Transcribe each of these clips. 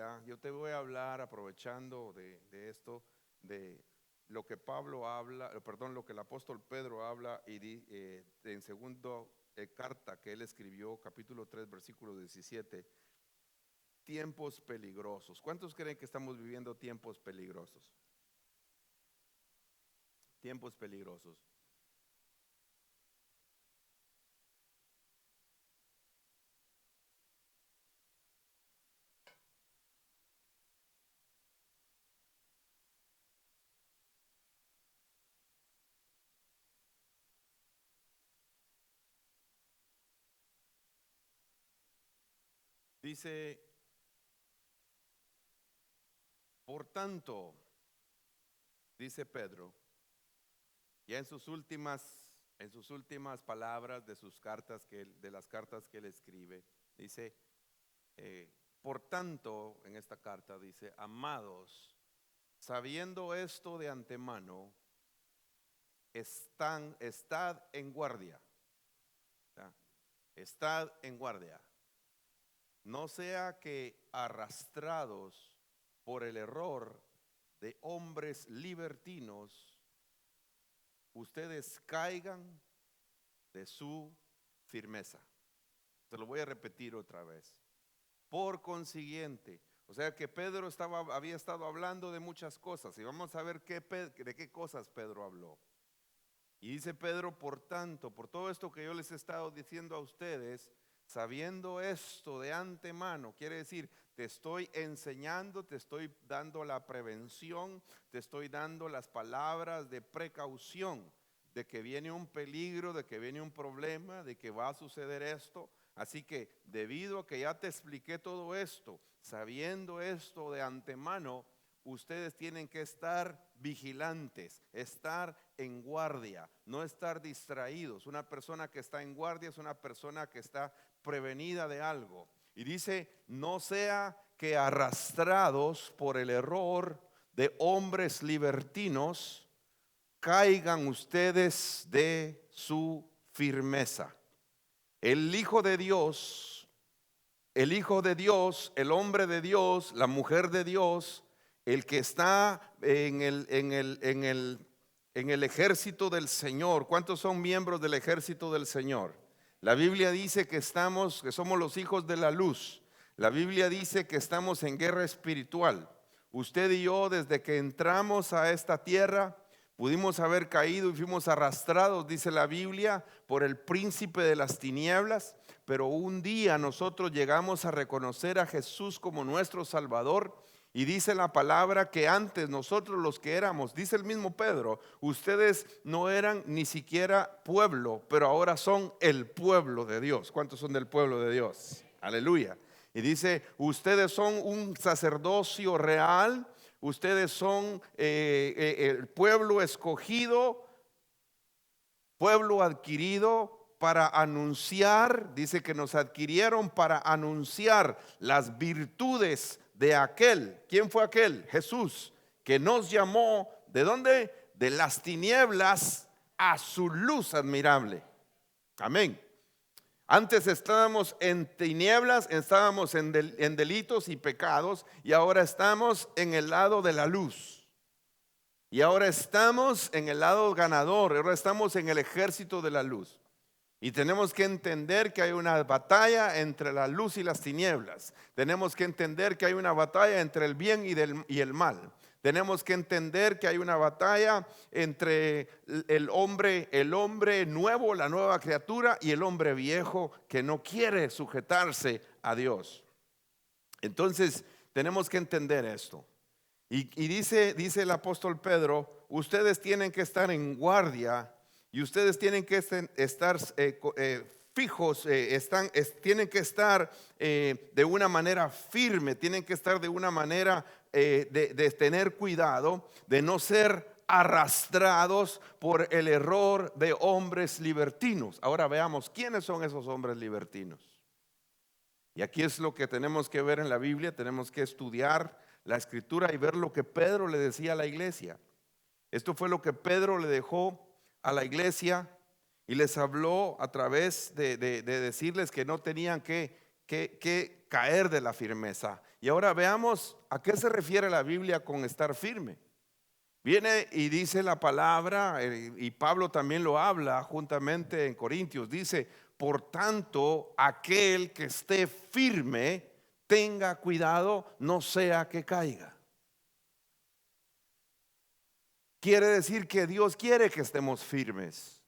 día yo te voy a hablar, aprovechando de esto, de lo que Pablo habla, perdón, lo que el apóstol Pedro habla en segundo carta que él escribió, capítulo 3, versículo 17, tiempos peligrosos. ¿Cuántos creen que estamos viviendo tiempos peligrosos? Tiempos peligrosos. Dice, por tanto, dice Pedro, ya en sus últimas palabras de sus cartas, de las cartas que él escribe, dice, por tanto, en esta carta dice, amados, sabiendo esto de antemano, estad en guardia, ¿ya? Estad en guardia, no sea que arrastrados por el error de hombres libertinos, ustedes caigan de su firmeza. Se lo voy a repetir otra vez. Por consiguiente, o sea que Pedro había estado hablando de muchas cosas, y vamos a ver de qué cosas Pedro habló. Y dice Pedro, por tanto, por todo esto que yo les he estado diciendo a ustedes, sabiendo esto de antemano, quiere decir, te estoy enseñando, te estoy dando la prevención, te estoy dando las palabras de precaución, de que viene un peligro, de que viene un problema, de que va a suceder esto. Así que debido a que ya te expliqué todo esto, sabiendo esto de antemano, ustedes tienen que estar vigilantes, estar en guardia, no estar distraídos. Una persona que está en guardia es una persona que está prevenida de algo. Y dice, no sea que arrastrados por el error de hombres libertinos, caigan ustedes de su firmeza. El Hijo de Dios, el Hijo de Dios, el hombre de Dios, la mujer de Dios, el que está en el ejército del Señor. ¿Cuántos son miembros del ejército del Señor? La Biblia dice que somos los hijos de la luz. La Biblia dice que estamos en guerra espiritual. Usted y yo, desde que entramos a esta tierra, pudimos haber caído y fuimos arrastrados, dice la Biblia, por el príncipe de las tinieblas. Pero un día nosotros llegamos a reconocer a Jesús como nuestro Salvador. Y dice la palabra que antes nosotros los que éramos, dice el mismo Pedro, ustedes no eran ni siquiera pueblo, pero ahora son el pueblo de Dios. ¿Cuántos son del pueblo de Dios? Aleluya. Y dice, ustedes son un sacerdocio real, ustedes son el pueblo escogido, pueblo adquirido para anunciar, dice que nos adquirieron para anunciar las virtudes de aquel. ¿Quién fue aquel? Jesús, que nos llamó, ¿de dónde? De las tinieblas a su luz admirable. Amén. Antes estábamos en tinieblas, estábamos en delitos y pecados, y ahora estamos en el lado de la luz. Y ahora estamos en el lado ganador, ahora estamos en el ejército de la luz. Y tenemos que entender que hay una batalla entre la luz y las tinieblas. Tenemos que entender que hay una batalla entre el bien y el mal. Tenemos que entender que hay una batalla entre el hombre nuevo, la nueva criatura, y el hombre viejo que no quiere sujetarse a Dios. Entonces tenemos que entender esto. Y dice el apóstol Pedro, ustedes tienen que estar en guardia y ustedes tienen que estar fijos, tienen que estar de una manera firme, tienen que estar de una manera de tener cuidado, de no ser arrastrados por el error de hombres libertinos. Ahora veamos, ¿quiénes son esos hombres libertinos? Y aquí es lo que tenemos que ver en la Biblia, tenemos que estudiar la escritura y ver lo que Pedro le decía a la iglesia. Esto fue lo que Pedro le dejó a la iglesia y les habló a través de decirles que no tenían que caer de la firmeza. Y ahora veamos a qué se refiere la Biblia con estar firme. Viene y dice la palabra, y Pablo también lo habla juntamente en Corintios, dice: por tanto, aquel que esté firme, tenga cuidado, no sea que caiga. Quiere decir que Dios quiere que estemos firmes.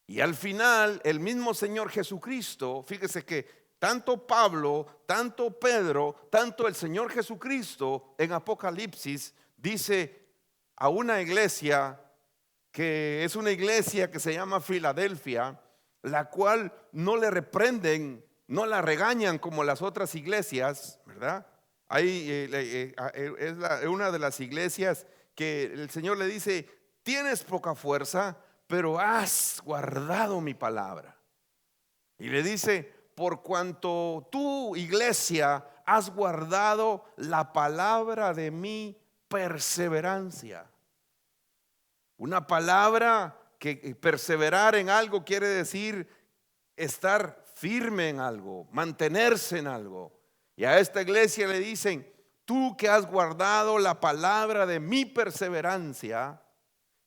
Y al final, el mismo Señor Jesucristo, fíjese que tanto Pablo, tanto Pedro, tanto el Señor Jesucristo en Apocalipsis dice a una iglesia que es una iglesia que se llama Filadelfia, la cual no le reprenden, no la regañan como las otras iglesias, ¿verdad? Ahí es una de las iglesias que el Señor le dice: tienes poca fuerza, pero has guardado mi palabra. Y le dice: por cuanto tú, iglesia, has guardado la palabra de mi perseverancia. Una palabra que perseverar en algo quiere decir estar firme en algo, mantenerse en algo. Y a esta iglesia le dicen: tú que has guardado la palabra de mi perseverancia,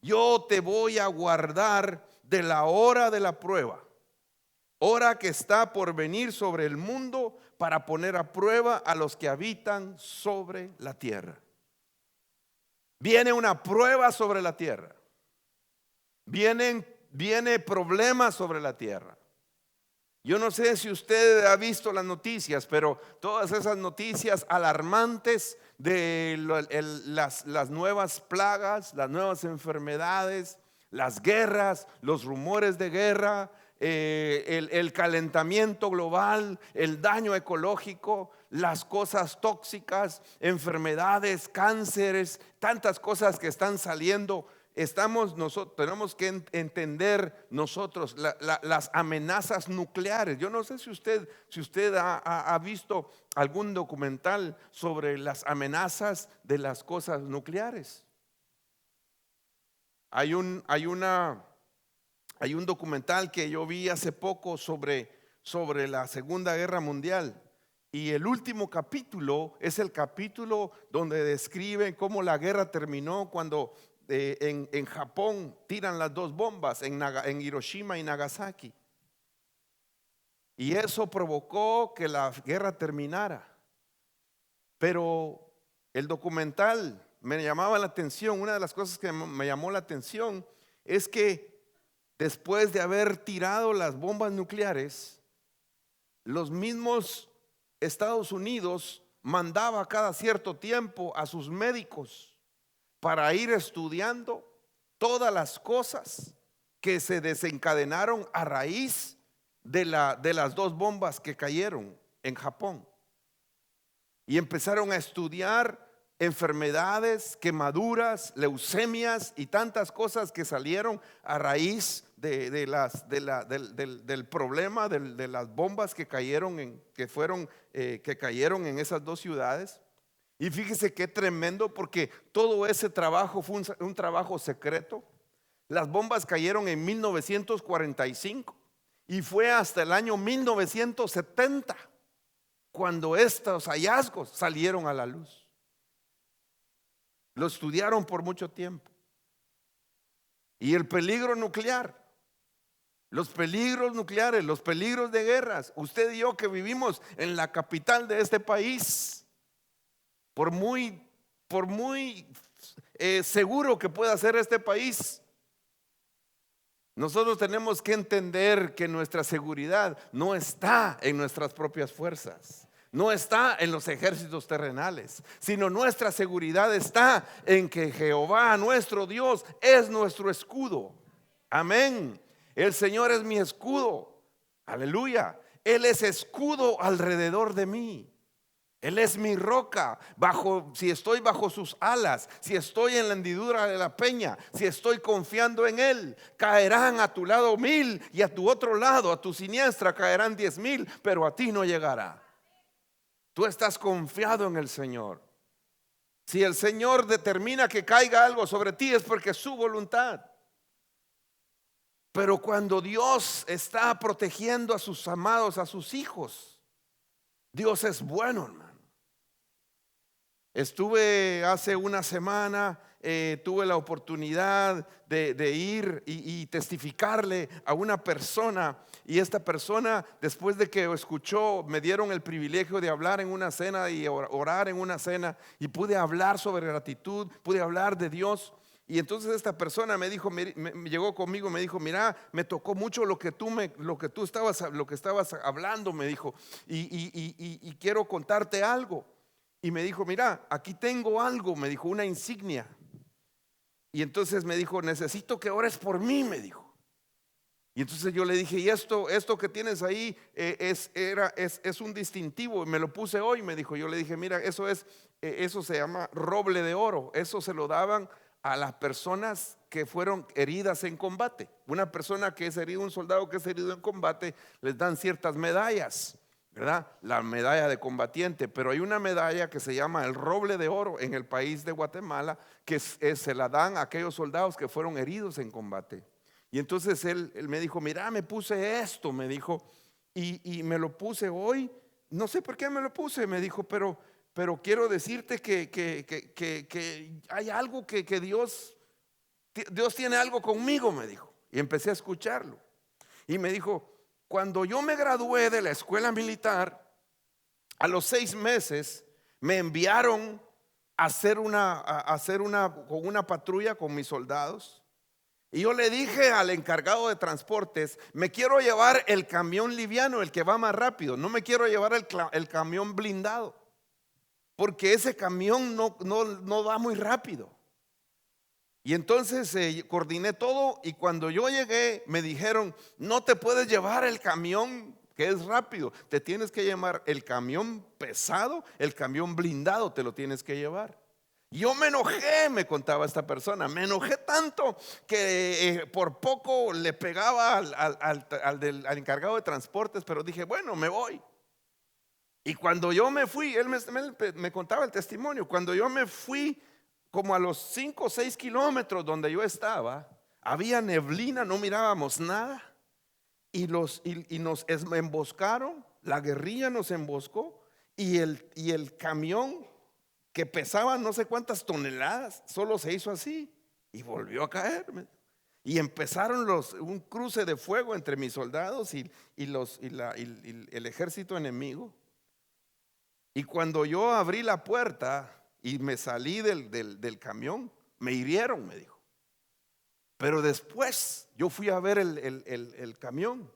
yo te voy a guardar de la hora de la prueba, hora que está por venir sobre el mundo para poner a prueba a los que habitan sobre la tierra. Viene una prueba sobre la tierra. Viene problemas sobre la tierra. Yo no sé si usted ha visto las noticias, pero todas esas noticias alarmantes de las nuevas plagas, las nuevas enfermedades, las guerras, los rumores de guerra, el calentamiento global, el daño ecológico, las cosas tóxicas, enfermedades, cánceres, tantas cosas que están saliendo. Tenemos que entender nosotros las amenazas nucleares. Yo no sé si usted ha visto algún documental sobre las amenazas de las cosas nucleares. Hay un documental que yo vi hace poco sobre la Segunda Guerra Mundial. Y el último capítulo es el capítulo donde describen cómo la guerra terminó cuando en Japón tiran las dos bombas en Hiroshima y Nagasaki. Y eso provocó que la guerra terminara. Pero el documental me llamaba la atención. Una de las cosas que me llamó la atención es que después de haber tirado las bombas nucleares, los mismos Estados Unidos mandaba cada cierto tiempo a sus médicos para ir estudiando todas las cosas que se desencadenaron a raíz de las dos bombas que cayeron en Japón. Y empezaron a estudiar enfermedades, quemaduras, leucemias y tantas cosas que salieron a raíz del problema de las bombas que cayeron en esas dos ciudades. Y fíjese qué tremendo, porque todo ese trabajo fue un trabajo secreto. Las bombas cayeron en 1945 y fue hasta el año 1970 cuando estos hallazgos salieron a la luz. Lo estudiaron por mucho tiempo. Y el peligro nuclear, los peligros nucleares, los peligros de guerras. Usted y yo que vivimos en la capital de este país, por muy seguro que pueda ser este país, nosotros tenemos que entender que nuestra seguridad no está en nuestras propias fuerzas, no está en los ejércitos terrenales, sino nuestra seguridad está en que Jehová, nuestro Dios, es nuestro escudo. Amén. El Señor es mi escudo. Aleluya. Él es escudo alrededor de mí. Él es mi roca, si estoy bajo sus alas, si estoy en la hendidura de la peña, si estoy confiando en Él, caerán a tu lado 1000 y a tu otro lado, a tu siniestra, caerán 10,000, pero a ti no llegará. Tú estás confiado en el Señor. Si el Señor determina que caiga algo sobre ti, es porque es su voluntad. Pero cuando Dios está protegiendo a sus amados, a sus hijos, Dios es bueno, hermano. Estuve hace una semana, tuve la oportunidad de ir y testificarle a una persona. Y esta persona, después de que escuchó, me dieron el privilegio de hablar en una cena y orar en una cena. Y pude hablar sobre gratitud, pude hablar de Dios. Y entonces esta persona me dijo, me llegó conmigo, me dijo: mira, me tocó mucho lo que tú estabas hablando, me dijo, y quiero contarte algo. Y me dijo: mira, aquí tengo algo, me dijo, una insignia. Y entonces me dijo: necesito que ores por mí, me dijo. Y entonces yo le dije: y esto que tienes ahí es un distintivo. Y me lo puse hoy, me dijo. Yo le dije: mira, eso se llama roble de oro. Eso se lo daban a las personas que fueron heridas en combate. Una persona que es herido, un soldado que es herido en combate, les dan ciertas medallas, ¿verdad? La medalla de combatiente. Pero hay una medalla que se llama el roble de oro en el país de Guatemala, que se la dan a aquellos soldados que fueron heridos en combate. Y entonces él me dijo: mira, me puse esto, me dijo, y me lo puse hoy. No sé por qué me lo puse, me dijo, pero quiero decirte que hay algo que Dios tiene algo conmigo, me dijo. Y empecé a escucharlo. Y me dijo: cuando yo me gradué de la escuela militar, a los 6 meses me enviaron a hacer con una patrulla con mis soldados. Y yo le dije al encargado de transportes: me quiero llevar el camión liviano, el que va más rápido. No me quiero llevar el camión blindado, porque ese camión no va muy rápido. Y entonces coordiné todo, y cuando yo llegué me dijeron: no te puedes llevar el camión que es rápido, te tienes que llevar el camión pesado, el camión blindado te lo tienes que llevar. Yo me enojé, me contaba esta persona, me enojé tanto que por poco le pegaba al encargado de transportes, pero dije: bueno, me voy. Y cuando yo me fui, él me contaba el testimonio. Cuando yo me fui, como a los 5 o 6 kilómetros donde yo estaba, había neblina, no mirábamos nada. Y nos emboscaron, la guerrilla nos emboscó, y el camión, que pesaba no sé cuántas toneladas, solo se hizo así y volvió a caer. Y empezaron un cruce de fuego entre mis soldados y el ejército enemigo. Y cuando yo abrí la puerta y me salí del camión, me hirieron, me dijo. Pero después yo fui a ver el camión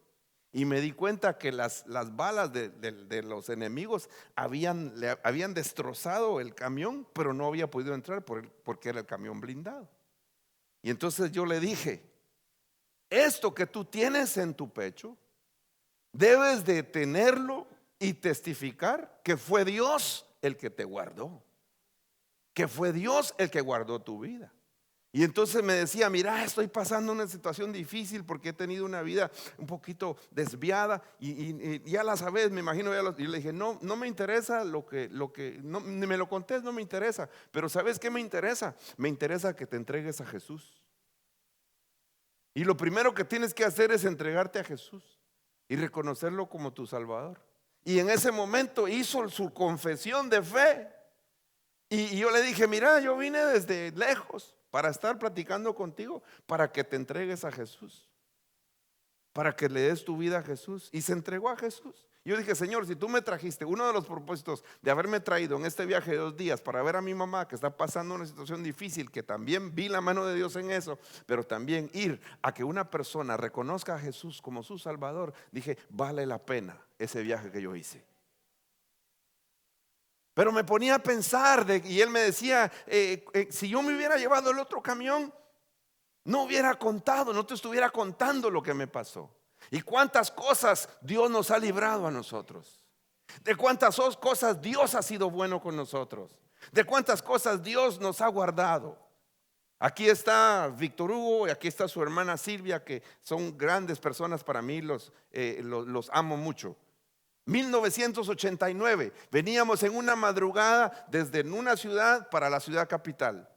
y me di cuenta que las balas de los enemigos habían destrozado el camión, pero no había podido entrar porque era el camión blindado. Y entonces yo le dije: esto que tú tienes en tu pecho, debes de tenerlo y testificar que fue Dios el que te guardó, que fue Dios el que guardó tu vida. Y entonces me decía: mira, estoy pasando una situación difícil porque he tenido una vida un poquito desviada y ya la sabes, me imagino. Y le dije: no me interesa lo que no, ni me lo contés, no me interesa. Pero ¿sabes qué me interesa? Me interesa que te entregues a Jesús. Y lo primero que tienes que hacer es entregarte a Jesús y reconocerlo como tu Salvador. Y en ese momento hizo su confesión de fe. Y yo le dije: mira, yo vine desde lejos para estar platicando contigo, para que te entregues a Jesús, para que le des tu vida a Jesús. Y se entregó a Jesús. Yo dije: Señor, si tú me trajiste, uno de los propósitos de haberme traído en este viaje de 2 días para ver a mi mamá que está pasando una situación difícil, que también vi la mano de Dios en eso, pero también ir a que una persona reconozca a Jesús como su Salvador, dije: vale la pena ese viaje que yo hice. Pero me ponía a pensar y él me decía: si yo me hubiera llevado el otro camión, no hubiera contado, no te estuviera contando lo que me pasó. Y cuántas cosas Dios nos ha librado a nosotros. De cuántas cosas Dios ha sido bueno con nosotros. De cuántas cosas Dios nos ha guardado. Aquí está Víctor Hugo y aquí está su hermana Silvia, que son grandes personas para mí, los amo mucho. 1989, veníamos en una madrugada desde una ciudad para la ciudad capital.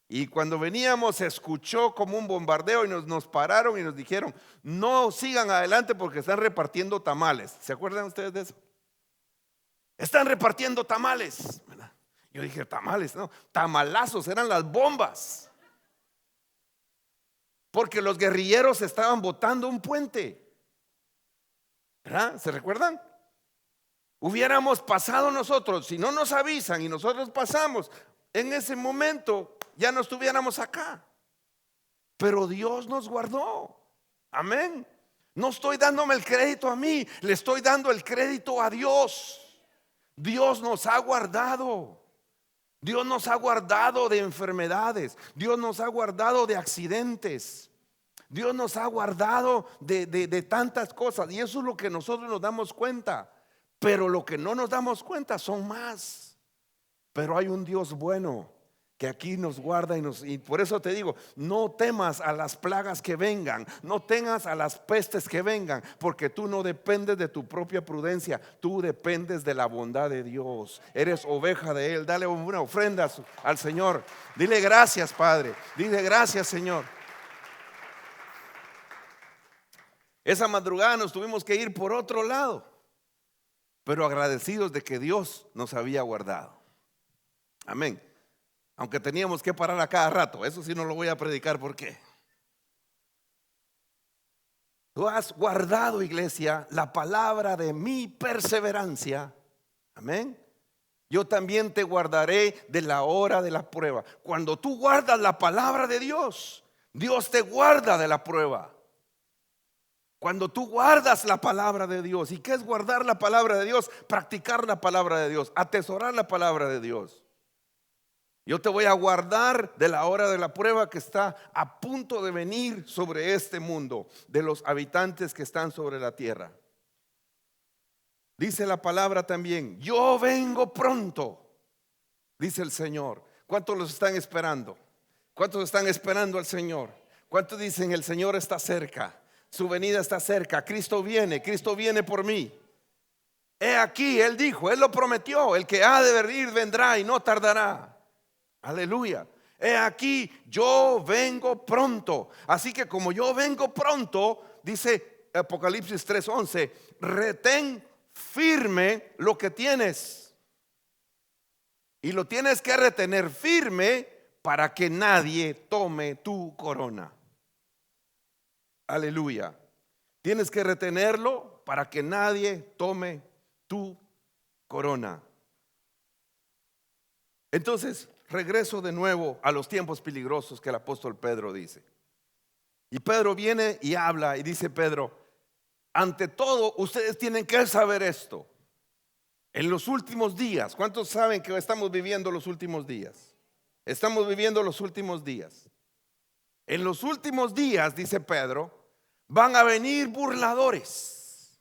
Y cuando veníamos se escuchó como un bombardeo y nos pararon y nos dijeron: no sigan adelante porque están repartiendo tamales. ¿Se acuerdan ustedes de eso? Están repartiendo tamales. Yo dije, tamales, no, tamalazos, eran las bombas. Porque los guerrilleros estaban botando un puente. ¿Verdad? ¿Se recuerdan? Hubiéramos pasado nosotros, si no nos avisan y nosotros pasamos, en ese momento ya no estuviéramos acá. Pero Dios nos guardó. Amén. No estoy dándome el crédito a mí, le estoy dando el crédito a Dios. Dios nos ha guardado. Dios nos ha guardado de enfermedades. Dios nos ha guardado de accidentes. Dios nos ha guardado de tantas cosas. Y eso es lo que nosotros nos damos cuenta. Pero lo que no nos damos cuenta son más. Pero hay un Dios bueno que aquí nos guarda y por eso te digo, no temas a las plagas que vengan, no temas a las pestes que vengan, porque tú no dependes de tu propia prudencia, tú dependes de la bondad de Dios. Eres oveja de Él. Dale una ofrenda al Señor. Dile gracias, Padre. Dile gracias, Señor. Esa madrugada nos tuvimos que ir por otro lado, pero agradecidos de que Dios nos había guardado. Amén. Aunque teníamos que parar a cada rato. Eso sí no lo voy a predicar. ¿Por qué? Tú has guardado, iglesia, la palabra de mi perseverancia. Amén. Yo también te guardaré de la hora de la prueba. Cuando tú guardas la palabra de Dios, Dios te guarda de la prueba. Cuando tú guardas la palabra de Dios. ¿Y qué es guardar la palabra de Dios? Practicar la palabra de Dios, atesorar la palabra de Dios. Yo te voy a guardar de la hora de la prueba que está a punto de venir sobre este mundo, de los habitantes que están sobre la tierra. Dice la palabra también, yo vengo pronto, dice el Señor. ¿Cuántos los están esperando? ¿Cuántos están esperando al Señor? ¿Cuántos dicen el Señor está cerca? Su venida está cerca, Cristo viene por mí. He aquí, Él dijo, Él lo prometió, el que ha de venir vendrá y no tardará. Aleluya. He aquí, yo vengo pronto. Así que como yo vengo pronto, dice Apocalipsis 3:11, retén firme lo que tienes. Y lo tienes que retener firme para que nadie tome tu corona. Aleluya. Tienes que retenerlo para que nadie tome tu corona. Entonces, regreso de nuevo a los tiempos peligrosos que el apóstol Pedro dice. Y Pedro viene y habla y dice Pedro, ante todo ustedes tienen que saber esto. En los últimos días, ¿cuántos saben que estamos viviendo los últimos días? Estamos viviendo los últimos días. En los últimos días, dice Pedro, van a venir burladores.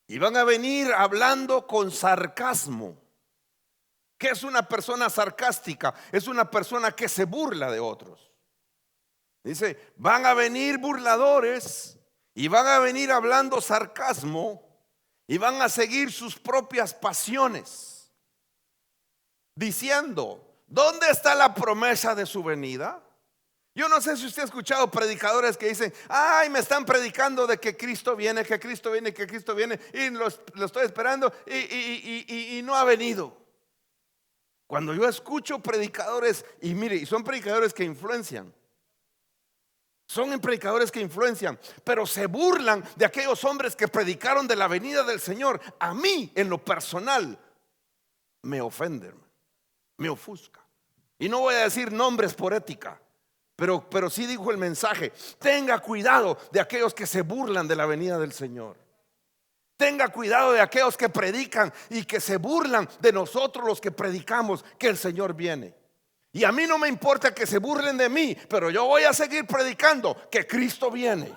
Y van a venir hablando con sarcasmo. ¿Qué es una persona sarcástica? Es una persona que se burla de otros. Dice, van a venir burladores y van a venir hablando sarcasmo y van a seguir sus propias pasiones, diciendo, ¿dónde está la promesa de su venida? Yo no sé si usted ha escuchado predicadores que dicen, ay, me están predicando de que Cristo viene, que Cristo viene, que Cristo viene, y lo estoy esperando y no ha venido. Cuando yo escucho predicadores, y mire, y son predicadores que influencian, pero se burlan de aquellos hombres que predicaron de la venida del Señor. A mí, en lo personal, me ofenden, me ofusca. Y no voy a decir nombres por ética, pero sí dijo el mensaje: tenga cuidado de aquellos que se burlan de la venida del Señor. Tenga cuidado de aquellos que predican y que se burlan de nosotros los que predicamos que el Señor viene. Y a mí no me importa que se burlen de mí, pero yo voy a seguir predicando que Cristo viene.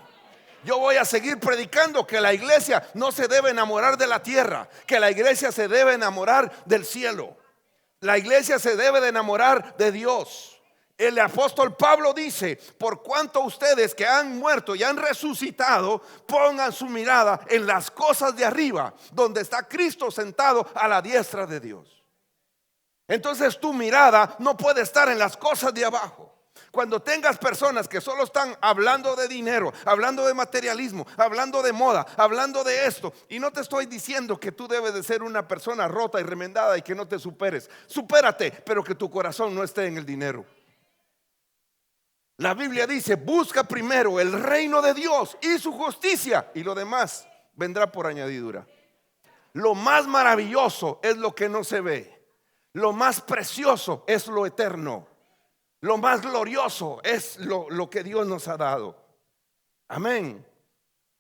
Yo voy a seguir predicando que la iglesia no se debe enamorar de la tierra, que la iglesia se debe enamorar del cielo. La iglesia se debe de enamorar de Dios. El apóstol Pablo dice: por cuanto ustedes que han muerto y han resucitado, pongan su mirada en las cosas de arriba, donde está Cristo sentado a la diestra de Dios. Entonces tu mirada no puede estar en las cosas de abajo. Cuando tengas personas que solo están hablando de dinero, hablando de materialismo, hablando de moda, hablando de esto, y no te estoy diciendo que tú debes de ser una persona rota y remendada y que no te superes. Supérate, pero que tu corazón no esté en el dinero. La Biblia dice: busca primero el reino de Dios y su justicia, y lo demás vendrá por añadidura. Lo más maravilloso es lo que no se ve. Lo más precioso es lo eterno. Lo más glorioso es lo que Dios nos ha dado. Amén.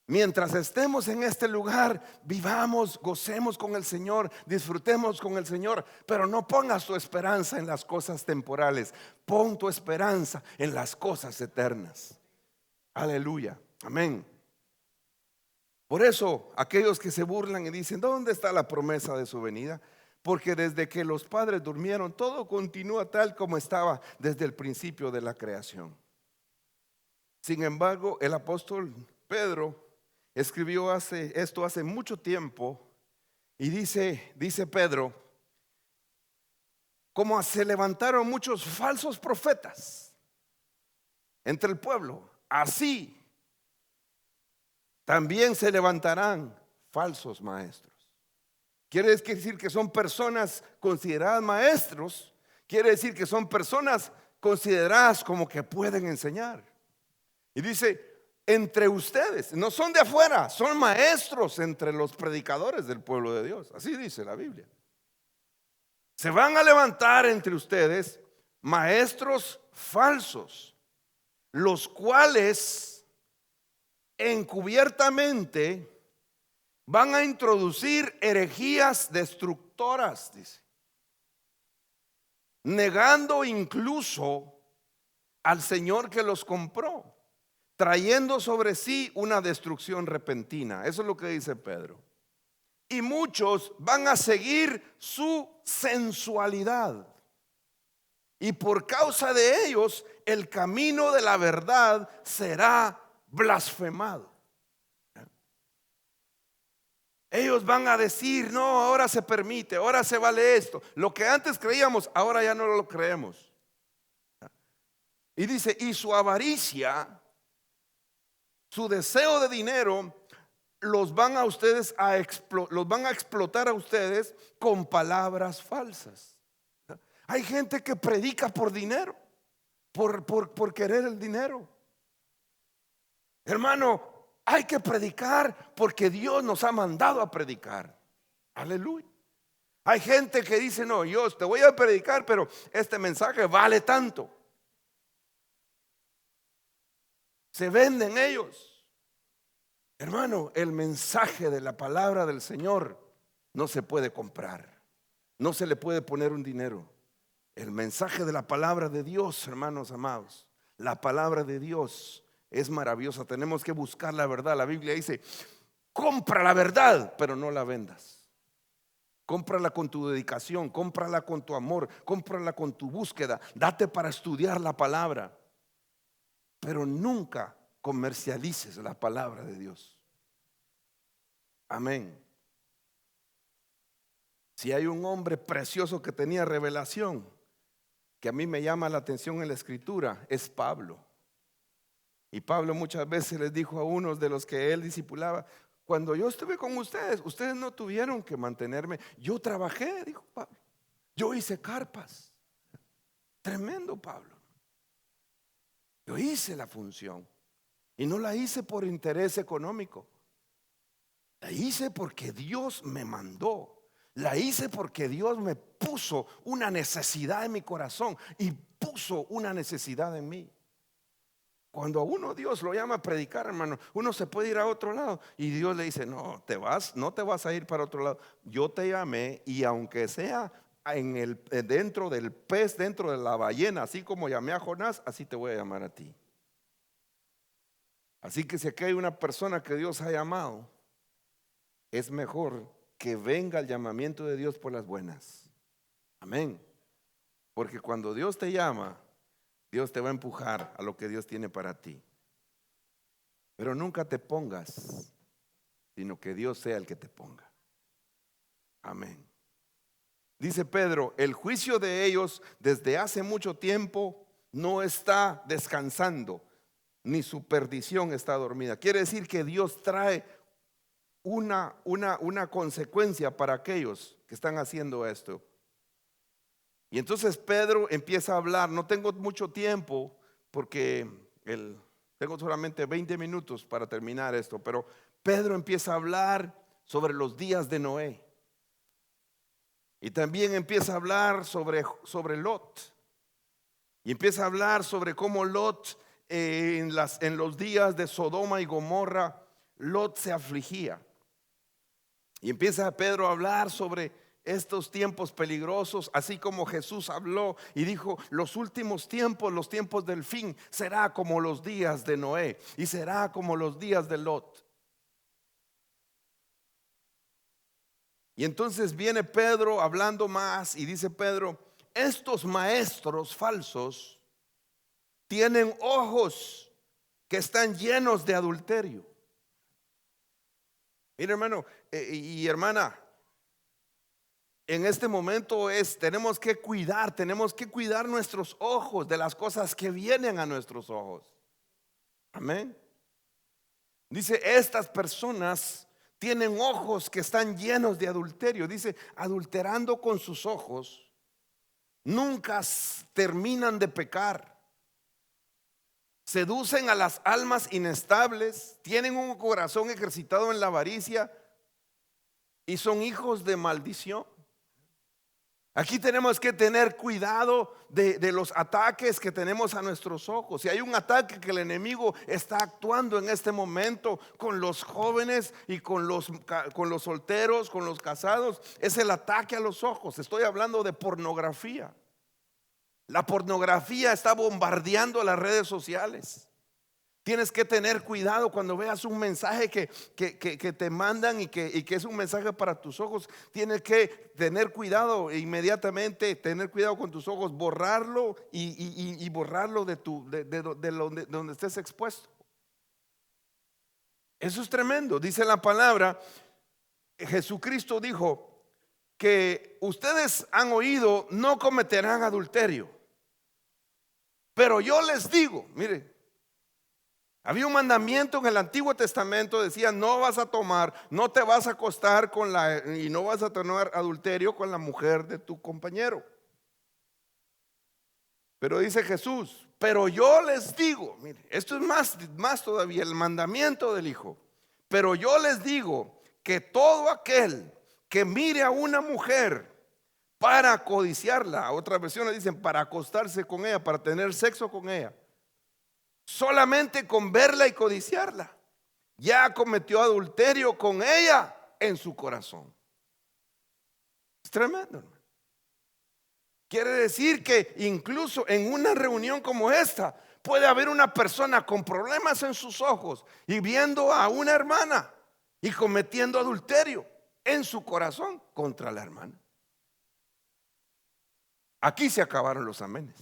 Mientras estemos en este lugar, vivamos, gocemos con el Señor, disfrutemos con el Señor, pero no pongas tu esperanza en las cosas temporales. Pon tu esperanza en las cosas eternas. Aleluya. Amén. Por eso aquellos que se burlan y dicen: ¿dónde está la promesa de su venida? Porque desde que los padres durmieron, todo continúa tal como estaba desde el principio de la creación. Sin embargo, el apóstol Pedro escribió esto hace mucho tiempo, y dice Pedro: como se levantaron muchos falsos profetas entre el pueblo, así también se levantarán falsos maestros. Quiere decir que son personas consideradas maestros. Quiere decir que son personas consideradas como que pueden enseñar. Y dice: entre ustedes, no son de afuera, son maestros entre los predicadores del pueblo de Dios. Así dice la Biblia. Se van a levantar entre ustedes maestros falsos, los cuales encubiertamente van a introducir herejías destructoras, dice, negando incluso al Señor que los compró, trayendo sobre sí una destrucción repentina. Eso es lo que dice Pedro. Y muchos van a seguir su sensualidad, y por causa de ellos el camino de la verdad será blasfemado. Ellos van a decir: no, ahora se permite, ahora se vale esto. Lo que antes creíamos, ahora ya no lo creemos. Y dice: y su avaricia, su deseo de dinero, los van a explotar a ustedes con palabras falsas. Hay gente que predica por dinero, por querer el dinero. Hermano, hay que predicar porque Dios nos ha mandado a predicar. Aleluya. Hay gente que dice: no, yo te voy a predicar, pero este mensaje vale tanto. Se venden ellos. Hermano, el mensaje de la palabra del Señor no se puede comprar. No se le puede poner un dinero. El mensaje de la palabra de Dios, hermanos amados, la palabra de Dios es maravillosa. Tenemos que buscar la verdad. La Biblia dice: compra la verdad, pero no la vendas. Cómprala con tu dedicación, cómprala con tu amor, cómprala con tu búsqueda. Date para estudiar la palabra, pero nunca comercialices la palabra de Dios. Amén. Si hay un hombre precioso que tenía revelación, que a mí me llama la atención en la escritura, es Pablo. Y Pablo muchas veces les dijo a unos de los que él discipulaba: cuando yo estuve con ustedes, ustedes no tuvieron que mantenerme. Yo trabajé, dijo Pablo. Yo hice carpas. Tremendo Pablo. Yo hice la función. Y no la hice por interés económico. La hice porque Dios me mandó. La hice porque Dios me puso una necesidad en mi corazón y puso una necesidad en mí. Cuando a uno Dios lo llama a predicar, hermano, uno se puede ir a otro lado y Dios le dice: no te vas a ir para otro lado. Yo te llamé, y aunque sea dentro del pez, dentro de la ballena, así como llamé a Jonás, así te voy a llamar a ti. Así que si aquí hay una persona que Dios ha llamado, es mejor que venga el llamamiento de Dios por las buenas. Amén. Porque cuando Dios te llama, Dios te va a empujar a lo que Dios tiene para ti. Pero nunca te pongas, sino que Dios sea el que te ponga. Amén. Dice Pedro: el juicio de ellos desde hace mucho tiempo no está descansando, ni su perdición está dormida. Quiere decir que Dios trae una consecuencia para aquellos que están haciendo esto. Y entonces Pedro empieza a hablar. No tengo mucho tiempo porque tengo solamente 20 minutos para terminar esto, pero Pedro empieza a hablar sobre los días de Noé. Y también empieza a hablar sobre Lot. Y empieza a hablar sobre cómo Lot, en los días de Sodoma y Gomorra, Lot se afligía. Y empieza Pedro a hablar sobre estos tiempos peligrosos, así como Jesús habló y dijo: los últimos tiempos, los tiempos del fin, será como los días de Noé y será como los días de Lot. Y entonces viene Pedro hablando más y dice Pedro: estos maestros falsos tienen ojos que están llenos de adulterio. Mira, hermano y hermana, en este momento tenemos que cuidar nuestros ojos de las cosas que vienen a nuestros ojos. Amén. Dice: estas personas tienen ojos que están llenos de adulterio. Dice: adulterando con sus ojos, nunca terminan de pecar. Seducen a las almas inestables, tienen un corazón ejercitado en la avaricia y son hijos de maldición. Aquí tenemos que tener cuidado de los ataques que tenemos a nuestros ojos. Si hay un ataque que el enemigo está actuando en este momento con los jóvenes y con los solteros, con los casados, es el ataque a los ojos. Estoy hablando de pornografía. La pornografía está bombardeando las redes sociales. Tienes que tener cuidado cuando veas un mensaje que te mandan y que es un mensaje para tus ojos. Tienes que tener cuidado inmediatamente, tener cuidado con tus ojos, borrarlo y borrarlo de donde estés expuesto. Eso es tremendo. Dice la palabra, Jesucristo dijo que ustedes han oído: no cometerán adulterio. Pero yo les digo, mire, había un mandamiento en el Antiguo Testamento, decía: no vas a tomar, no te vas a acostar y no vas a tener adulterio con la mujer de tu compañero. Pero dice Jesús: pero yo les digo, mire, esto es más todavía, el mandamiento del Hijo. Pero yo les digo que todo aquel que mire a una mujer para codiciarla, otras versiones dicen para acostarse con ella, para tener sexo con ella, solamente con verla y codiciarla, ya cometió adulterio con ella en su corazón. Es tremendo, hermano. Quiere decir que incluso en una reunión como esta puede haber una persona con problemas en sus ojos y viendo a una hermana y cometiendo adulterio en su corazón contra la hermana. Aquí se acabaron los amenes.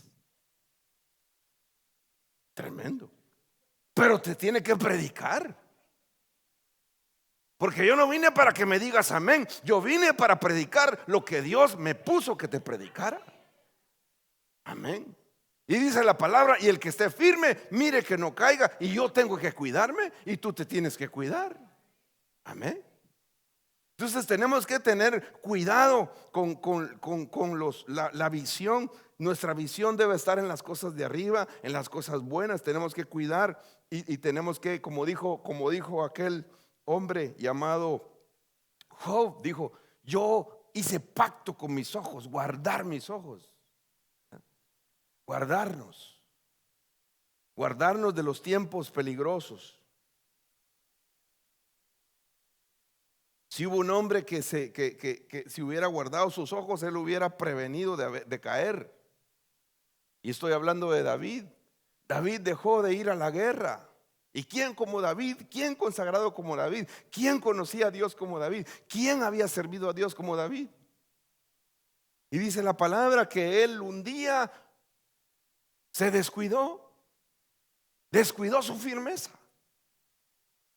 Tremendo. Pero te tiene que predicar. Porque yo no vine para que me digas amén. Yo vine para predicar lo que Dios me puso que te predicara. Amén. Y dice la palabra: y el que esté firme, mire que no caiga. Y yo tengo que cuidarme y tú te tienes que cuidar. Amén. Entonces tenemos que tener cuidado con la visión. Nuestra visión debe estar en las cosas de arriba, en las cosas buenas. Tenemos que cuidar y tenemos que, como dijo aquel hombre llamado Job, dijo: yo hice pacto con mis ojos, guardar mis ojos. Guardarnos de los tiempos peligrosos. Si hubo un hombre que si hubiera guardado sus ojos, él hubiera prevenido de caer. Y estoy hablando de David. David dejó de ir a la guerra. ¿Y quién como David? ¿Quién consagrado como David? ¿Quién conocía a Dios como David? ¿Quién había servido a Dios como David? Y dice la palabra que él un día se descuidó su firmeza.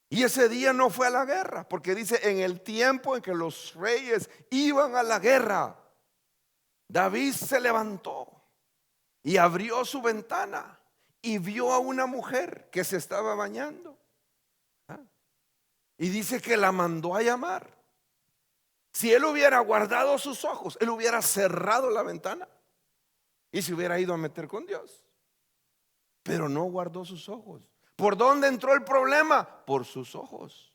Y ese día no fue a la guerra, porque dice: en el tiempo en que los reyes iban a la guerra, David se levantó y abrió su ventana y vio a una mujer que se estaba bañando. ¿Ah? Y dice que la mandó a llamar. Si él hubiera guardado sus ojos, él hubiera cerrado la ventana y se hubiera ido a meter con Dios. Pero no guardó sus ojos. ¿Por dónde entró el problema? Por sus ojos.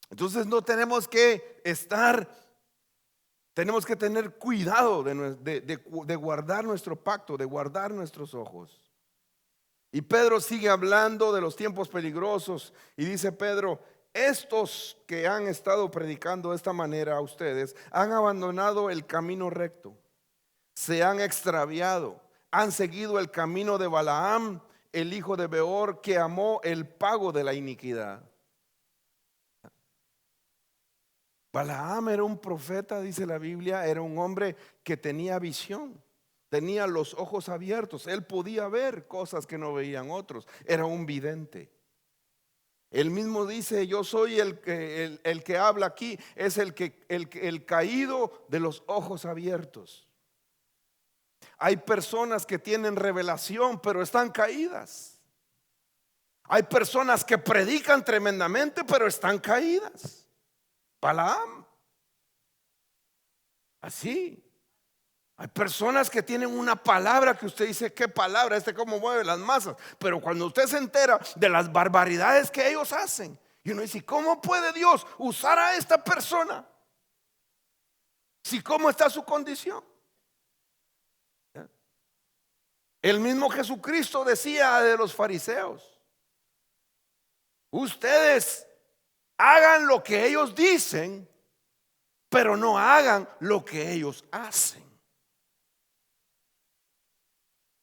Entonces no tenemos que tenemos que tener cuidado de guardar nuestro pacto, de guardar nuestros ojos. Y Pedro sigue hablando de los tiempos peligrosos y dice Pedro: estos que han estado predicando de esta manera a ustedes han abandonado el camino recto, se han extraviado, han seguido el camino de Balaam, el hijo de Beor, que amó el pago de la iniquidad. Balaam era un profeta, dice la Biblia, era un hombre que tenía visión, tenía los ojos abiertos, él podía ver cosas que no veían otros, era un vidente. Él mismo dice: yo soy el que habla aquí, es el caído de los ojos abiertos. Hay personas que tienen revelación pero están caídas. Hay personas que predican tremendamente pero están caídas. Balaam, así. Hay personas que tienen una palabra que usted dice: ¿qué palabra? Cómo mueve las masas. Pero cuando usted se entera de las barbaridades que ellos hacen, y uno dice: ¿cómo puede Dios usar a esta persona? Si cómo está su condición. El mismo Jesucristo decía de los fariseos: ustedes hagan lo que ellos dicen, pero no hagan lo que ellos hacen.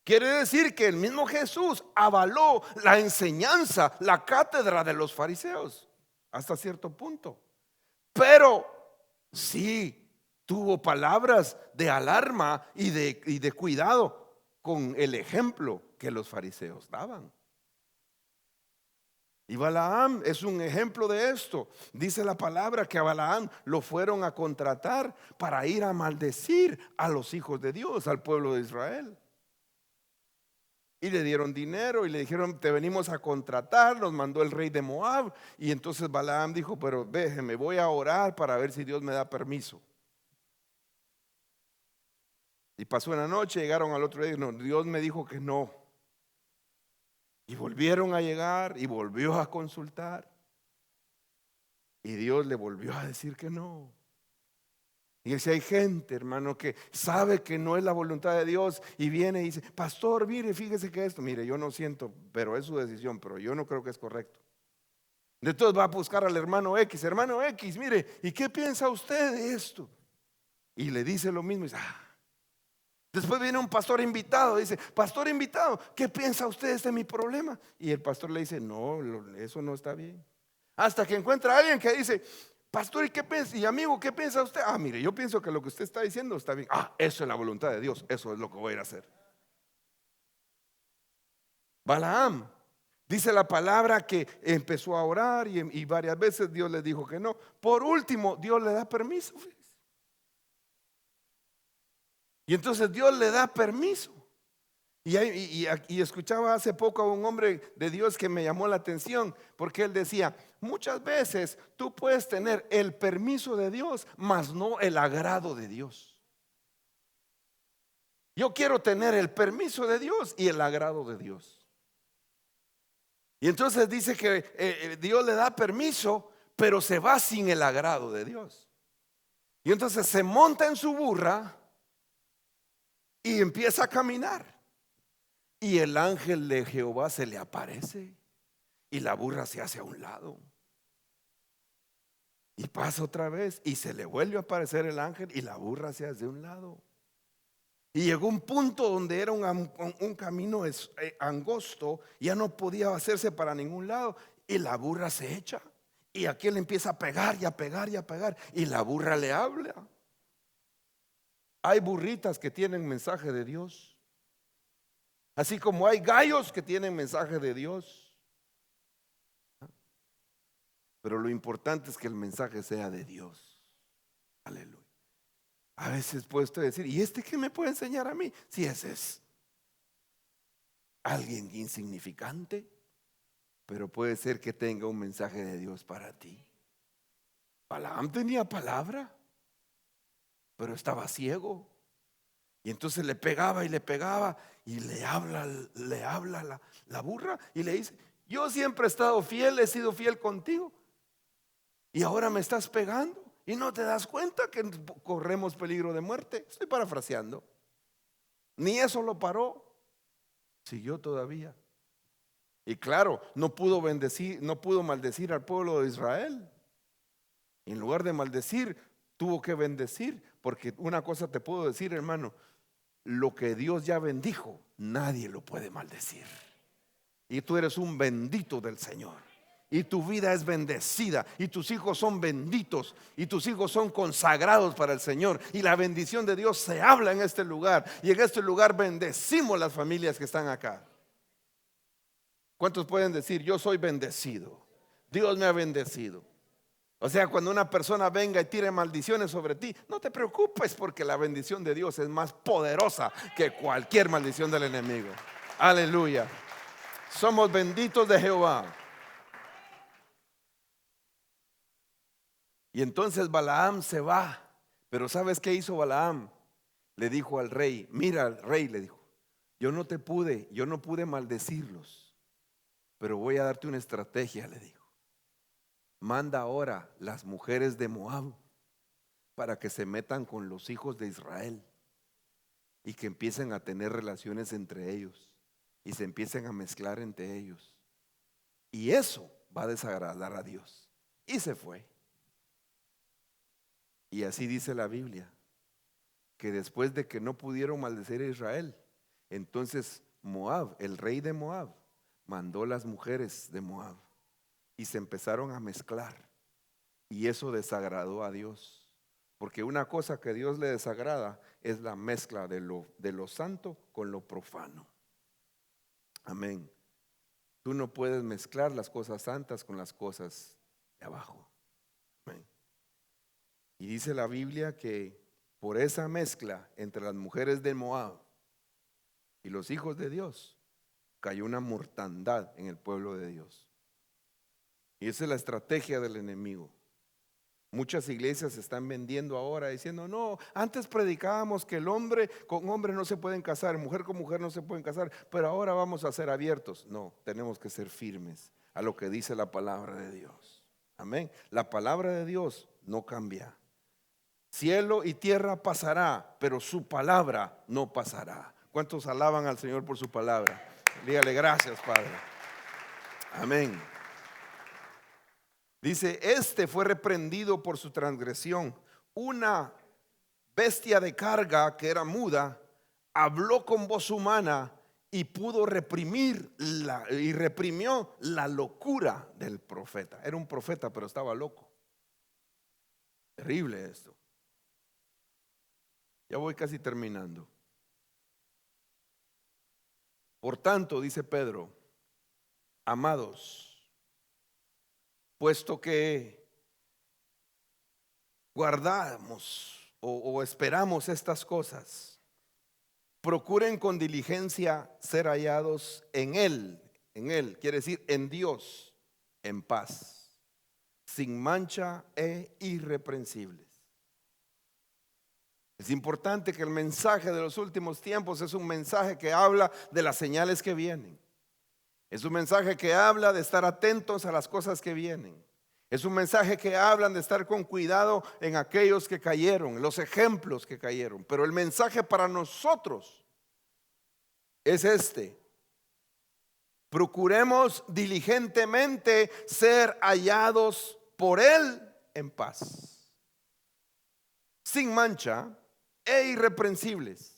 Quiere decir que el mismo Jesús avaló la enseñanza, la cátedra de los fariseos hasta cierto punto, pero sí tuvo palabras de alarma y de cuidado con el ejemplo que los fariseos daban. Y Balaam es un ejemplo de esto. Dice la palabra que a Balaam lo fueron a contratar para ir a maldecir a los hijos de Dios, al pueblo de Israel. Y le dieron dinero y le dijeron: te venimos a contratar. Nos mandó el rey de Moab. Y entonces Balaam dijo: pero déjeme, voy a orar para ver si Dios me da permiso. Y pasó una noche, llegaron al otro día y no, Dios me dijo que no. Y volvieron a llegar y volvió a consultar. Y Dios le volvió a decir que no. Y si hay gente, hermano, que sabe que no es la voluntad de Dios y viene y dice: pastor, mire, fíjese que esto, mire, yo no siento, pero es su decisión, pero yo no creo que es correcto. Entonces va a buscar al hermano X: hermano X, mire, ¿y qué piensa usted de esto? Y le dice lo mismo y dice: Después viene un pastor invitado, dice: pastor invitado, ¿qué piensa usted de mi problema? Y el pastor le dice: no, eso no está bien. Hasta que encuentra a alguien que dice: pastor, ¿y qué piensa? Y amigo, ¿qué piensa usted? Mire, yo pienso que lo que usted está diciendo está bien. Eso es la voluntad de Dios, eso es lo que voy a ir a hacer. Balaam, dice la palabra que empezó a orar y varias veces Dios le dijo que no. Por último, Dios le da permiso. Y entonces Dios le da permiso. Y escuchaba hace poco a un hombre de Dios que me llamó la atención, porque él decía: muchas veces tú puedes tener el permiso de Dios, mas no el agrado de Dios. Yo quiero tener el permiso de Dios y el agrado de Dios. Y entonces dice que Dios le da permiso, pero se va sin el agrado de Dios. Y entonces se monta en su burra y empieza a caminar. Y el ángel de Jehová se le aparece y la burra se hace a un lado. Y pasa otra vez y se le vuelve a aparecer el ángel y la burra se hace a un lado. Y llegó un punto donde era un camino angosto, ya no podía hacerse para ningún lado, y la burra se echa. Y aquel empieza a pegar y a pegar y a pegar, y la burra le habla. Hay burritas que tienen mensaje de Dios, así como hay gallos que tienen mensaje de Dios. Pero lo importante es que el mensaje sea de Dios. Aleluya. A veces puede usted decir, ¿y este qué me puede enseñar a mí? Si ese es alguien insignificante, pero puede ser que tenga un mensaje de Dios para ti. Balaam tenía palabra, pero estaba ciego. Y entonces le pegaba y le pegaba y le habla la burra y le dice, yo siempre he estado fiel, he sido fiel contigo y ahora me estás pegando y no te das cuenta que corremos peligro de muerte. Estoy parafraseando. Ni eso lo paró, siguió todavía. Y claro, no pudo maldecir al pueblo de Israel. En lugar de maldecir, tuvo que bendecir, porque una cosa te puedo decir, hermano, lo que Dios ya bendijo, nadie lo puede maldecir. Y tú eres un bendito del Señor. Y tu vida es bendecida. Y tus hijos son benditos. Y tus hijos son consagrados para el Señor. Y la bendición de Dios se habla en este lugar. Y en este lugar bendecimos las familias que están acá. ¿Cuántos pueden decir, yo soy bendecido? Dios me ha bendecido. O sea, cuando una persona venga y tire maldiciones sobre ti, no te preocupes, porque la bendición de Dios es más poderosa que cualquier maldición del enemigo. Aleluya. Somos benditos de Jehová. Y entonces Balaam se va. Pero ¿sabes qué hizo Balaam? Le dijo al rey, mira, al rey le dijo, yo no pude maldecirlos, pero voy a darte una estrategia, le dijo. Manda ahora las mujeres de Moab para que se metan con los hijos de Israel y que empiecen a tener relaciones entre ellos y se empiecen a mezclar entre ellos. Y eso va a desagradar a Dios. Y se fue. Y así dice la Biblia, que después de que no pudieron maldecir a Israel, entonces Moab, el rey de Moab, mandó las mujeres de Moab y se empezaron a mezclar. Y eso desagradó a Dios. Porque una cosa que a Dios le desagrada es la mezcla de lo santo con lo profano. Amén. Tú no puedes mezclar las cosas santas con las cosas de abajo. Amén. Y dice la Biblia que por esa mezcla entre las mujeres de Moab y los hijos de Dios, cayó una mortandad en el pueblo de Dios. Y esa es la estrategia del enemigo. Muchas iglesias se están vendiendo ahora diciendo, no, antes predicábamos que el hombre con hombre no se pueden casar, mujer con mujer no se pueden casar, pero ahora vamos a ser abiertos. No, tenemos que ser firmes a lo que dice la palabra de Dios. Amén. La palabra de Dios no cambia. Cielo y tierra pasará, pero su palabra no pasará. ¿Cuántos alaban al Señor por su palabra? Dígale gracias, Padre. Amén. Dice, este fue reprendido por su transgresión. Una bestia de carga que era muda, habló con voz humana y pudo reprimió la locura del profeta. Era un profeta, pero estaba loco. Terrible esto. Ya voy casi terminando. Por tanto, dice Pedro, amados, puesto que guardamos o esperamos estas cosas, procuren con diligencia ser hallados en Él, quiere decir en Dios, en paz, sin mancha e irreprensibles. Es importante que el mensaje de los últimos tiempos es un mensaje que habla de las señales que vienen. Es un mensaje que habla de estar atentos a las cosas que vienen. Es un mensaje que habla de estar con cuidado en aquellos que cayeron, los ejemplos que cayeron. Pero el mensaje para nosotros es este: procuremos diligentemente ser hallados por Él en paz, sin mancha e irreprensibles.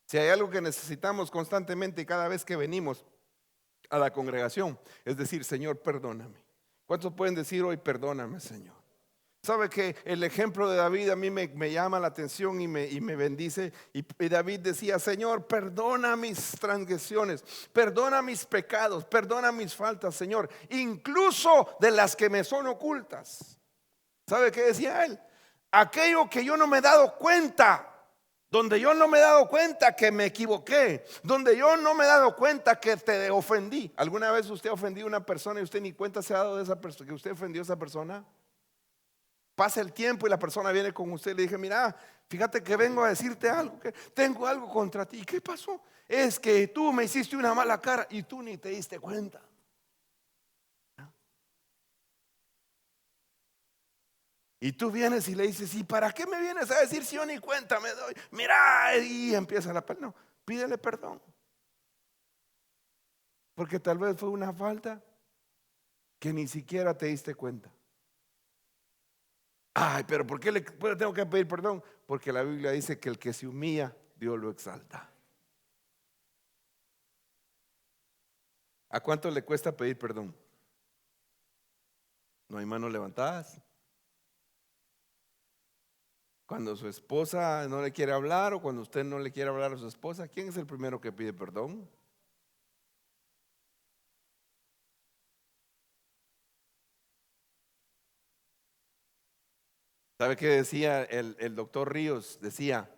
Si hay algo que necesitamos constantemente y cada vez que venimos a la congregación, es decir, Señor, perdóname. ¿Cuántos pueden decir hoy, perdóname, Señor? ¿Sabe que el ejemplo de David a mí me llama la atención y me bendice? Y David decía, Señor, perdona mis transgresiones, perdona mis pecados, perdona mis faltas, Señor, incluso de las que me son ocultas. ¿Sabe qué decía él? aquello que yo no me he dado cuenta, donde yo no me he dado cuenta que me equivoqué, donde yo no me he dado cuenta que te ofendí. ¿Alguna vez usted ofendió a una persona y usted ni cuenta se ha dado de esa persona, que usted ofendió a esa persona? Pasa el tiempo y la persona viene con usted y le dije, mira, fíjate que vengo a decirte algo, que tengo algo contra ti. ¿Qué pasó? Es que tú me hiciste una mala cara y tú ni te diste cuenta. Y tú vienes y le dices, ¿y para qué me vienes a decir si yo ni cuenta me doy? Mira, y empieza la pelea. No, pídele perdón. Porque tal vez fue una falta que ni siquiera te diste cuenta. Ay, pero ¿por qué le tengo que pedir perdón? Porque la Biblia dice que el que se humilla, Dios lo exalta. ¿A cuánto le cuesta pedir perdón? No hay manos levantadas. Cuando su esposa no le quiere hablar o cuando usted no le quiere hablar a su esposa, ¿quién es el primero que pide perdón? ¿Sabe qué decía el doctor Ríos? Decía,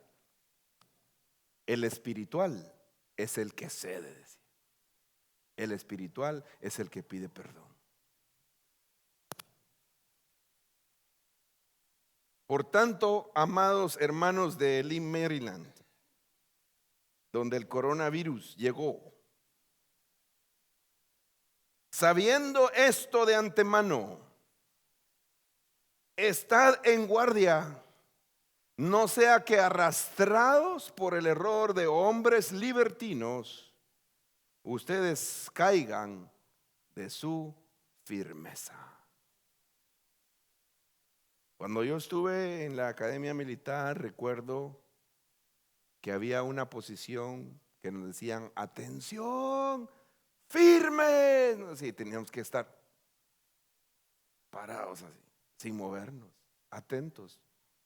el espiritual es el que cede, decía. El espiritual es el que pide perdón. Por tanto, amados hermanos de Lee, Maryland, donde el coronavirus llegó, sabiendo esto de antemano, estad en guardia, no sea que arrastrados por el error de hombres libertinos, ustedes caigan de su firmeza. Cuando yo estuve en la academia militar, recuerdo que había una posición que nos decían, atención, firmes. Así teníamos que estar parados así, sin movernos, atentos.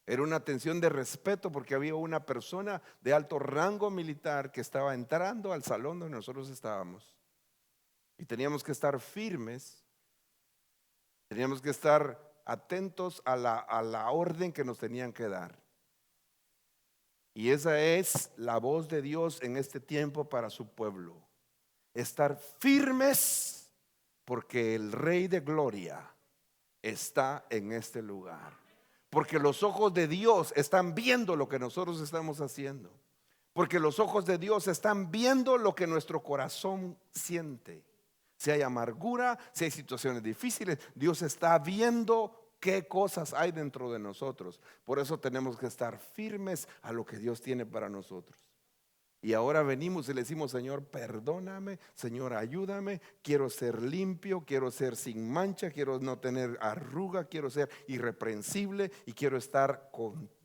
Era una atención de respeto porque había una persona de alto rango militar que estaba entrando al salón donde nosotros estábamos. Y teníamos que estar firmes, teníamos que estar atentos a la orden que nos tenían que dar. Y esa es la voz de Dios en este tiempo para su pueblo. Estar firmes porque el Rey de Gloria está en este lugar. Porque los ojos de Dios están viendo lo que nosotros estamos haciendo. Porque los ojos de Dios están viendo lo que nuestro corazón siente. Si hay amargura, si hay situaciones difíciles, Dios está viendo qué cosas hay dentro de nosotros. Por eso tenemos que estar firmes a lo que Dios tiene para nosotros. Y ahora venimos y le decimos, Señor, perdóname, Señor, ayúdame, quiero ser limpio, quiero ser sin mancha, quiero no tener arruga, quiero ser irreprensible y quiero estar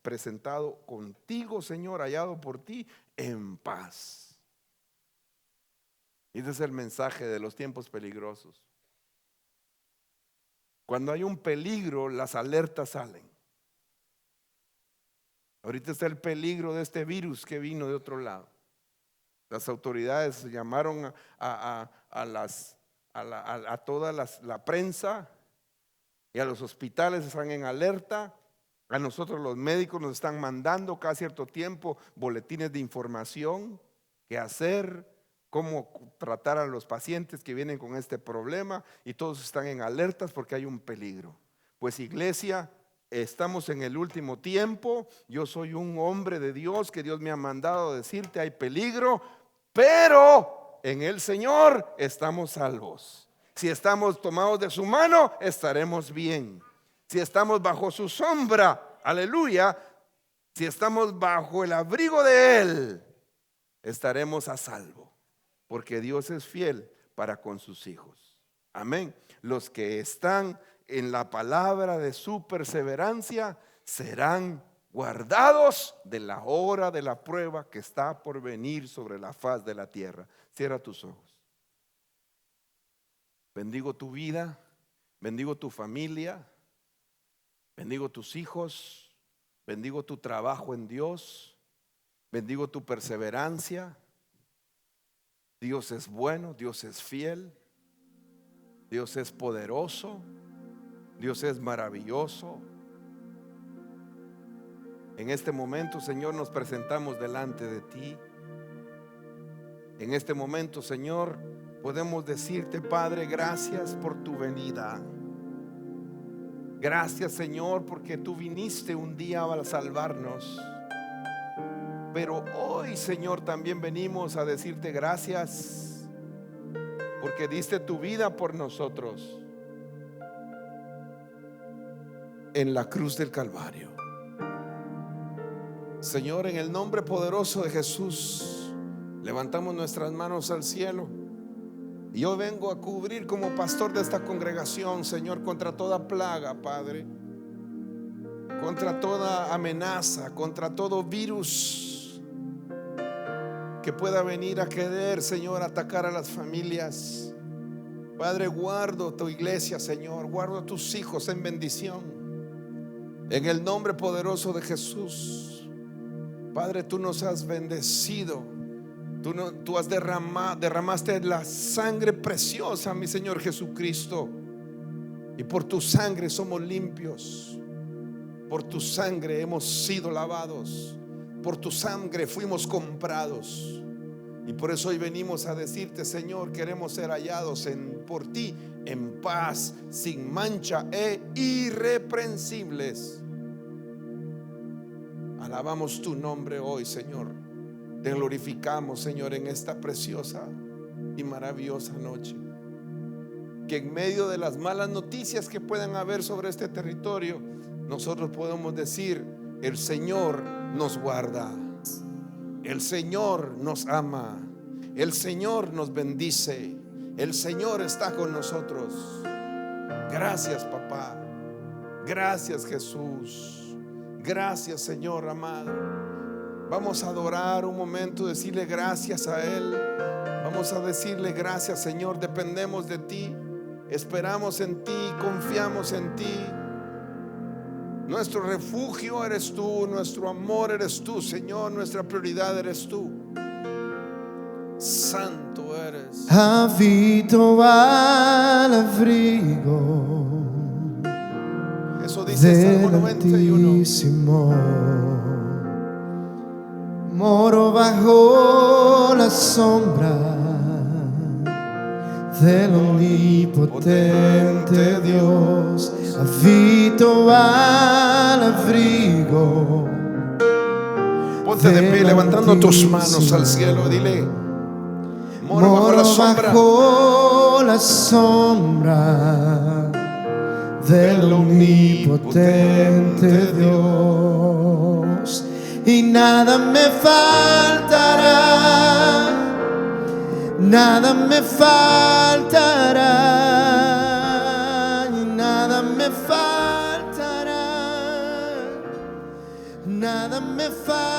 presentado contigo, Señor, hallado por ti en paz. Ese es el mensaje de los tiempos peligrosos. Cuando hay un peligro, las alertas salen. Ahorita está el peligro de este virus que vino de otro lado. Las autoridades llamaron a toda la prensa y a los hospitales, están en alerta. A nosotros los médicos nos están mandando cada cierto tiempo boletines de información, qué hacer, cómo tratar a los pacientes que vienen con este problema, y todos están en alertas porque hay un peligro. Pues iglesia, estamos en el último tiempo. Yo soy un hombre de Dios que Dios me ha mandado a decirte, hay peligro, pero en el Señor estamos salvos. Si estamos tomados de su mano, estaremos bien. Si estamos bajo su sombra, aleluya, si estamos bajo el abrigo de Él, estaremos a salvo. Porque Dios es fiel para con sus hijos. Amén. Los que están en la palabra de su perseverancia serán guardados de la hora de la prueba que está por venir sobre la faz de la tierra. Cierra tus ojos. Bendigo tu vida, bendigo tu familia, bendigo tus hijos, bendigo tu trabajo en Dios, bendigo tu perseverancia. Dios es bueno, Dios es fiel, Dios es poderoso, Dios es maravilloso. En este momento, Señor, nos presentamos delante de ti. En este momento, Señor, podemos decirte, Padre, gracias por tu venida. Gracias, Señor, porque tú viniste un día a salvarnos. Pero hoy, Señor, también venimos a decirte gracias porque diste tu vida por nosotros en la cruz del Calvario. Señor, en el nombre poderoso de Jesús, levantamos nuestras manos al cielo. Y yo vengo a cubrir como pastor de esta congregación, Señor, contra toda plaga, Padre, contra toda amenaza, contra todo virus que pueda venir a querer, Señor, atacar a las familias. Padre, guardo tu iglesia, Señor, guardo a tus hijos en bendición, en el nombre poderoso de Jesús. Padre, tú nos has bendecido. Tú has derramaste la sangre preciosa, mi Señor Jesucristo, y por tu sangre somos limpios. Por tu sangre hemos sido lavados. Por tu sangre fuimos comprados. Y por eso hoy venimos a decirte, Señor, queremos ser hallados por ti en paz, sin mancha e irreprensibles. Alabamos tu nombre hoy, Señor. Te glorificamos, Señor, en esta preciosa y maravillosa noche. Que en medio de las malas noticias que puedan haber sobre este territorio, nosotros podemos decir: el Señor nos guarda, el Señor nos ama, el Señor nos bendice, el Señor está con nosotros. Gracias, papá. Gracias, Jesús. Gracias, Señor amado. Vamos a adorar un momento, decirle gracias a Él. Vamos a decirle gracias, Señor. Dependemos de ti, esperamos en ti, confiamos en ti. Nuestro refugio eres tú, nuestro amor eres tú, Señor. Nuestra prioridad eres tú. Santo eres. Habito al abrigo. Eso dice Salmo del 91. Altísimo. Moro bajo la sombra del omnipotente Dios. Habito al abrigo. Ponte de pie levantando tus manos al cielo. Dile: moro bajo la sombra, bajo la sombra del omnipotente Dios. Y nada me faltará, nada me faltará, y nada me faltará, nada me faltará.